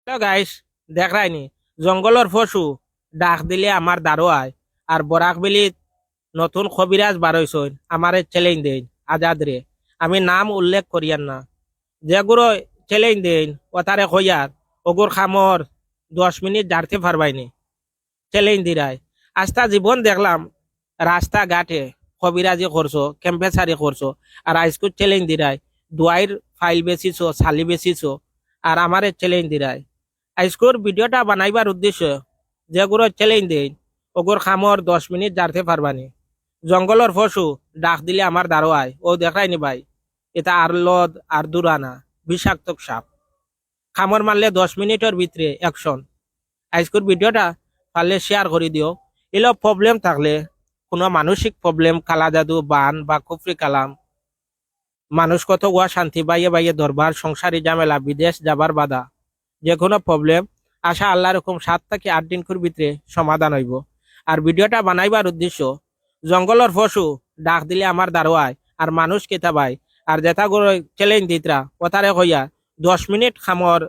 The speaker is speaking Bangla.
হ্যালো গাইস, দেখ রাইনি জঙ্গলের পশু ডাক দিলে আমার দাঁড়ো আয়। আর বরাক বিলিত নতুন কবিরাজ বারইছইন আমারে চ্যালেঞ্জ দেন আজাদ রে। আমি নাম উল্লেখ করিয়ান না, যেগুলো চ্যালেঞ্জ দেন ওতারে কইয়ার ওগুর খামর 10 মিনিট জারতে পারবাইনি। চ্যালেঞ্জ দিরাই আস্তা জীবন দেখলাম রাস্তা ঘাটে কবিরাজি করছো, ক্যাম্পেসারি করছো, আর আইসকু চ্যালেঞ্জ দিরাই দুয়াইর ফাইল বেচিছো, ছালি বেচিছো, আর আমারে চ্যালেঞ্জ দিরাই। আজকের ভিডিওটা বানাইবার উদ্দেশ্য যেগুলো চ্যালেঞ্জ দেই ওগুর খামর 10 মিনিট জারতে পারবানি। জঙ্গলের পশু ডাক দিলে আমার দাঁড়ো আয়, ও দেখায়নি ভাই। এটা আর লদ আর দুরানা বিষাক্ত সাপ। খামর মারলে 10 মিনিটের ভিতরে অ্যাকশন। আজকের ভিডিওটা পারলে শেয়ার করে দিও। এলো প্রবলেম থাকলে, কোনো মানসিক প্রবলেম, কালা জাদু, বান বা কুফরি কালাম, মানুষ কত ওয়া শান্তি বাইয়ে বাইয়ে দরবার, সংসারী ঝামেলা, বিদেশ যাবার বাধা, যে কোনো প্রবলেম আশা আল্লাহ রকম 7 থেকে 8 দিন ভিতরে সমাধান হইব। আর ভিডিওটা বানাইবার উদ্দেশ্য জঙ্গলের পশু ডাক দিলে আমার দাঁড়োয়ায় আর মানুষ কেতা ভাই, আর যেটা চ্যালেঞ্জ দিতরা ওতারে কইয়া 10 মিনিট খামর